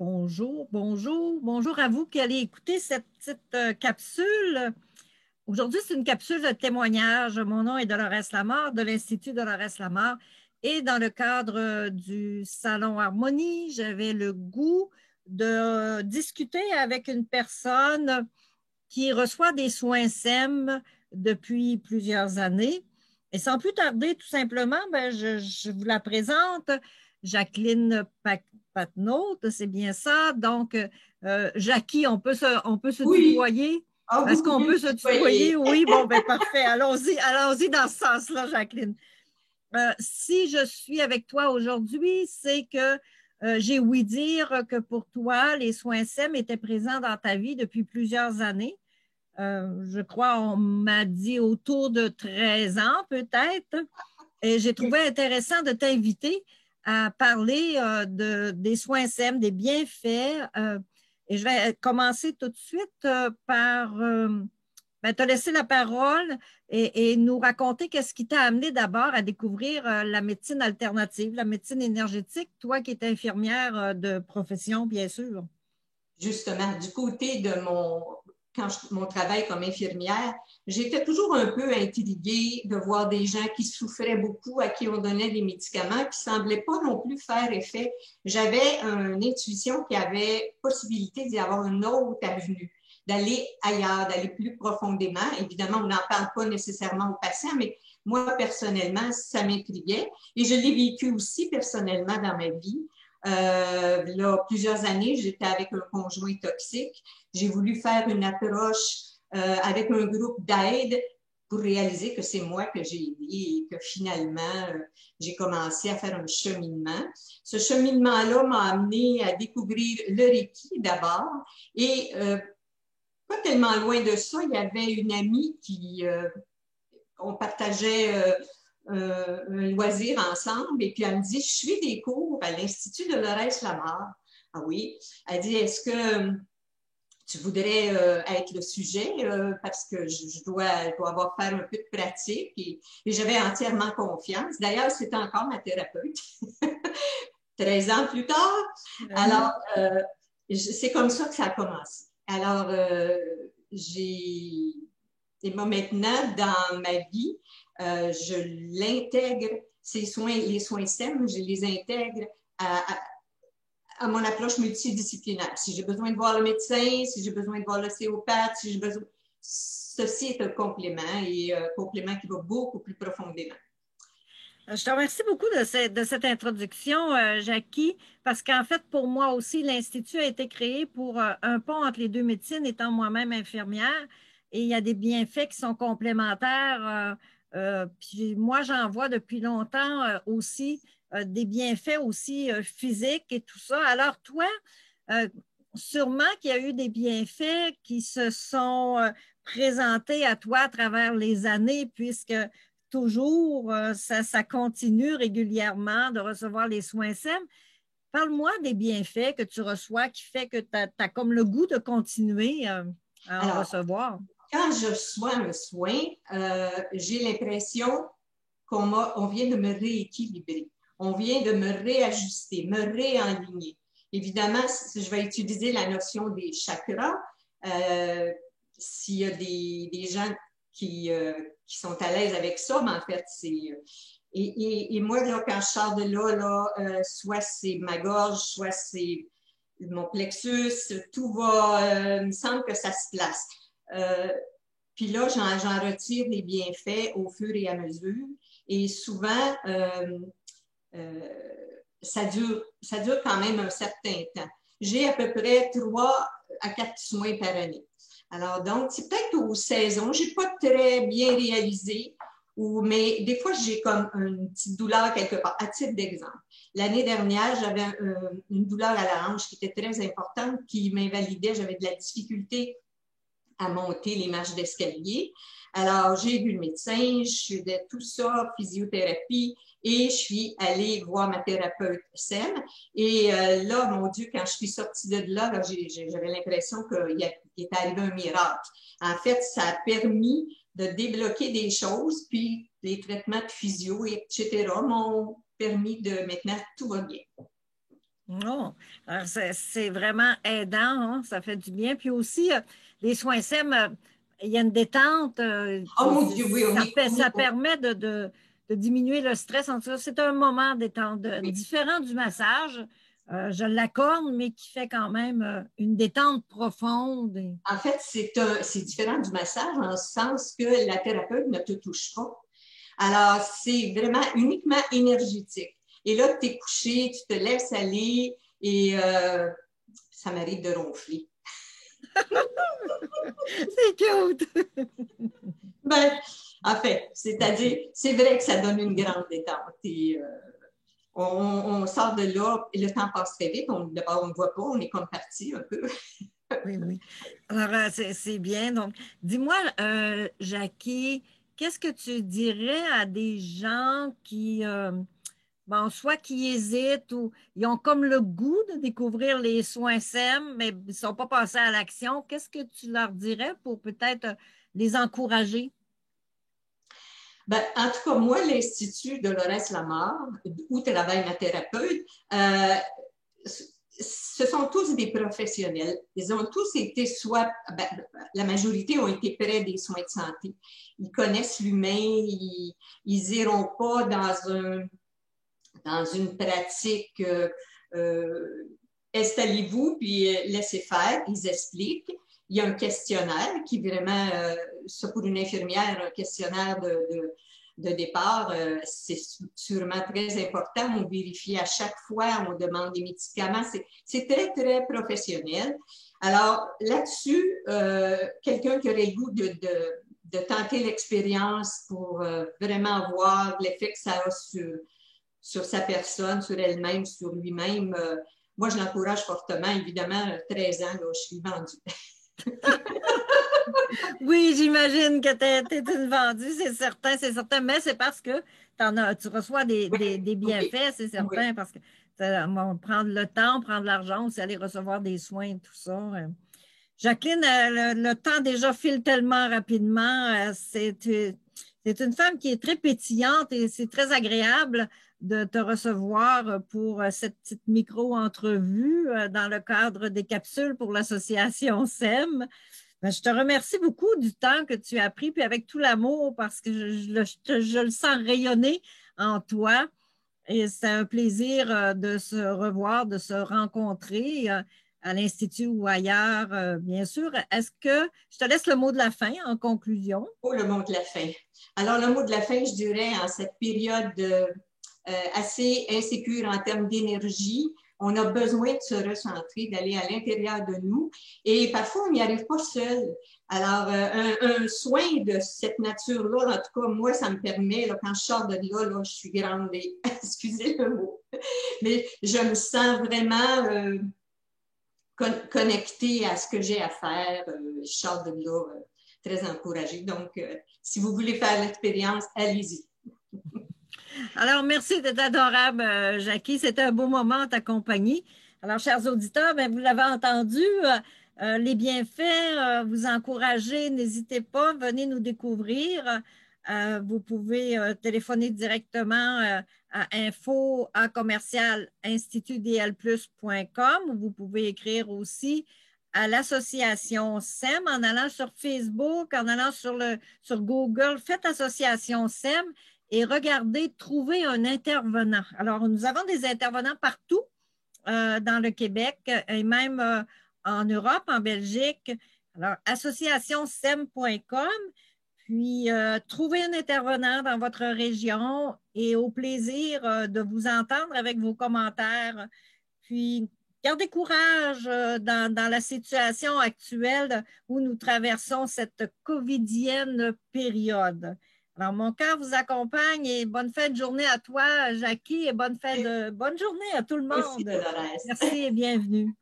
Bonjour, bonjour, bonjour à vous qui allez écouter cette petite capsule. Aujourd'hui, c'est une capsule de témoignage. Mon nom est Dolores Lamarre de l'Institut Dolores Lamarre. Et dans le cadre du Salon Harmonie, j'avais le goût de discuter avec une personne qui reçoit des soins SEM depuis plusieurs années. Et sans plus tarder, tout simplement, je vous la présente. Jacqueline Patnaud, c'est bien ça. Donc, Jackie, on peut se Oui, tutoyer. ah, Est-ce vous qu'on pouvez me peut se tutoyer? tutoyer. Oui, bon, ben parfait. Allons-y dans ce sens-là, Jacqueline. Si je suis avec toi aujourd'hui, c'est que j'ai ouï dire que pour toi, les soins SEM étaient présents dans ta vie depuis plusieurs années. Je crois on m'a dit autour de 13 ans peut-être. Et j'ai trouvé intéressant de t'inviter à parler des soins SEM, des bienfaits. Et je vais commencer tout de suite par te laisser la parole et nous raconter qu'est-ce qui t'a amené d'abord à découvrir la médecine alternative, la médecine énergétique, toi qui es infirmière de profession, bien sûr. Justement, du côté de mon travail comme infirmière, j'étais toujours un peu intriguée de voir des gens qui souffraient beaucoup, à qui on donnait des médicaments qui ne semblaient pas non plus faire effet. J'avais une intuition qu'il y avait possibilité d'y avoir une autre avenue, d'aller ailleurs, d'aller plus profondément. Évidemment, on n'en parle pas nécessairement aux patients, mais moi, personnellement, ça m'intriguait. Et je l'ai vécu aussi personnellement dans ma vie. Là, plusieurs années, j'étais avec un conjoint toxique. J'ai voulu faire une approche avec un groupe d'aide pour réaliser que c'est moi que j'ai aidé et que finalement, j'ai commencé à faire un cheminement. Ce cheminement-là m'a amené à découvrir le Reiki d'abord et pas tellement loin de ça, il y avait une amie qui, on partageait un loisir ensemble. Et puis, elle me dit, je suis des cours à l'Institut de Dolores Lamarre. Ah oui. Elle dit, est-ce que tu voudrais être le sujet parce que je dois avoir faire un peu de pratique et j'avais entièrement confiance. D'ailleurs, c'est encore ma thérapeute, 13 ans plus tard. Alors, c'est comme ça que ça a commencé. Alors, j'ai et moi, maintenant, dans ma vie, je l'intègre, ces soins, les soins STEM, je les intègre à mon approche multidisciplinaire. Si j'ai besoin de voir le médecin, si j'ai besoin de voir l'ostéopathe, si j'ai besoin... Ceci est un complément et un complément qui va beaucoup plus profondément. Je te remercie beaucoup de cette introduction, Jackie, parce qu'en fait, pour moi aussi, l'Institut a été créé pour un pont entre les deux médecines, étant moi-même infirmière, et il y a des bienfaits qui sont complémentaires. Puis moi, j'en vois depuis longtemps aussi des bienfaits aussi physiques et tout ça. Alors, toi, euh, sûrement qu'il y a eu des bienfaits qui se sont présentés à toi à travers les années, puisque toujours, ça continue régulièrement de recevoir les soins SEM. Parle-moi des bienfaits que tu reçois qui fait que tu as, comme le goût de continuer à en Alors, recevoir. quand je reçois un soin, j'ai l'impression on vient de me rééquilibrer, on vient de me réajuster, me réaligner. Évidemment, si je vais utiliser la notion des chakras, s'il y a des gens qui sont à l'aise avec ça, mais en fait, c'est... Et moi, là, quand je sors de là, soit c'est ma gorge, soit c'est mon plexus, tout va, il me semble que ça se place. Euh, Puis là, j'en retire les bienfaits au fur et à mesure. Et souvent, euh, ça dure quand même un certain temps. J'ai à peu près 3 à 4 soins par année. Alors, donc, c'est peut-être aux saisons. Je n'ai pas très bien réalisé, mais des fois, j'ai comme une petite douleur quelque part. À titre d'exemple, l'année dernière, j'avais une douleur à la hanche qui était très importante, qui m'invalidait. J'avais de la difficulté à monter les marches d'escalier. Alors, j'ai vu le médecin, je faisais tout ça, physiothérapie, et je suis allée voir ma thérapeute SEM. Et là, mon Dieu, quand je suis sortie de là, j'avais l'impression qu'il est arrivé un miracle. En fait, ça a permis de débloquer des choses, puis les traitements de physio, etc., m'ont permis de maintenant tout va bien. Non, alors c'est vraiment aidant, hein, ça fait du bien. Puis aussi, les soins SEM, il y a une détente, Oh mon Dieu, oui, ça permet de diminuer le stress. En tout cas, c'est un moment détente, oui. différent du massage. Je l'accorde, mais qui fait quand même une détente profonde. En fait, c'est différent du massage en ce sens que la thérapeute ne te touche pas. Alors, c'est vraiment uniquement énergétique. Et là, tu es couché, tu te laisses aller et ça m'arrive de ronfler. C'est cute! Ben, en fait, c'est-à-dire, c'est vrai que ça donne une grande détente. Et, on sort de là, et le temps passe très vite. D'abord, on ne voit pas, on est comme parti un peu. Oui, oui. Alors, c'est bien. Donc, dis-moi, Jackie, qu'est-ce que tu dirais à des gens qui, bon, soit qui hésitent ou ils ont comme le goût de découvrir les soins SEM, mais ils ne sont pas passés à l'action? Qu'est-ce que tu leur dirais pour peut-être les encourager? Ben, en tout cas, moi, l'Institut de Dolores Lamar, où travaille ma thérapeute, ce sont tous des professionnels. Ils ont tous été soit, ben, la majorité ont été près des soins de santé. Ils connaissent l'humain, ils n'iront pas dans une pratique installez-vous puis laissez faire. Ils expliquent. Il y a un questionnaire qui vraiment, ça pour une infirmière, un questionnaire de départ, c'est sûrement très important. On vérifie à chaque fois, on demande des médicaments. C'est très, très professionnel. Alors là-dessus, quelqu'un qui aurait le goût de tenter l'expérience pour vraiment voir l'effet que ça a sur sa personne, sur elle-même, sur lui-même, moi, je l'encourage fortement. Évidemment, 13 ans, là, je suis vendue. Oui, j'imagine que tu es une vendue, c'est certain, mais c'est parce que tu reçois Oui, des oui, bienfaits, c'est oui. certain, parce que on va prendre le temps, prendre l'argent, aussi aller recevoir des soins, tout ça. Jacqueline, le temps déjà file tellement rapidement. C'est une femme qui est très pétillante et c'est très agréable de te recevoir pour cette petite micro-entrevue dans le cadre des capsules pour l'association SEM. Ben, je te remercie beaucoup du temps que tu as pris, puis avec tout l'amour, parce que je le sens rayonner en toi. Et c'est un plaisir de se revoir, de se rencontrer à l'Institut ou ailleurs, bien sûr. Est-ce que je te laisse le mot de la fin en conclusion? Oh, le mot de la fin. Alors, le mot de la fin, je dirais, en cette période assez insécure en termes d'énergie, on a besoin de se recentrer, d'aller à l'intérieur de nous. Et parfois, on n'y arrive pas seul. Alors, un soin de cette nature-là, en tout cas, moi, ça me permet, là, quand je sors de là, je suis grande et, excusez le mot, mais je me sens vraiment connectée à ce que j'ai à faire. Je sors de là très encouragée. Donc, si vous voulez faire l'expérience, allez-y. Alors, merci d'être adorable, Jackie. C'était un beau moment en ta compagnie. Alors, chers auditeurs, ben, vous l'avez entendu, les bienfaits, vous encouragez, n'hésitez pas, venez nous découvrir. Vous pouvez téléphoner directement à info à commercial institutdlplus.com ou vous pouvez écrire aussi à l'association SEM en allant sur Facebook, en allant sur Google, faites association SEM et regardez, trouvez un intervenant. Alors, nous avons des intervenants partout dans le Québec et même en Europe, en Belgique. Alors, associationsem.com, puis trouvez un intervenant dans votre région et au plaisir de vous entendre avec vos commentaires. Puis, gardez courage dans la situation actuelle où nous traversons cette covidienne période. Alors, mon cœur vous accompagne et bonne fête de journée à toi, Jackie, et bonne journée à tout le Aussi, monde. Dolores. Merci et bienvenue.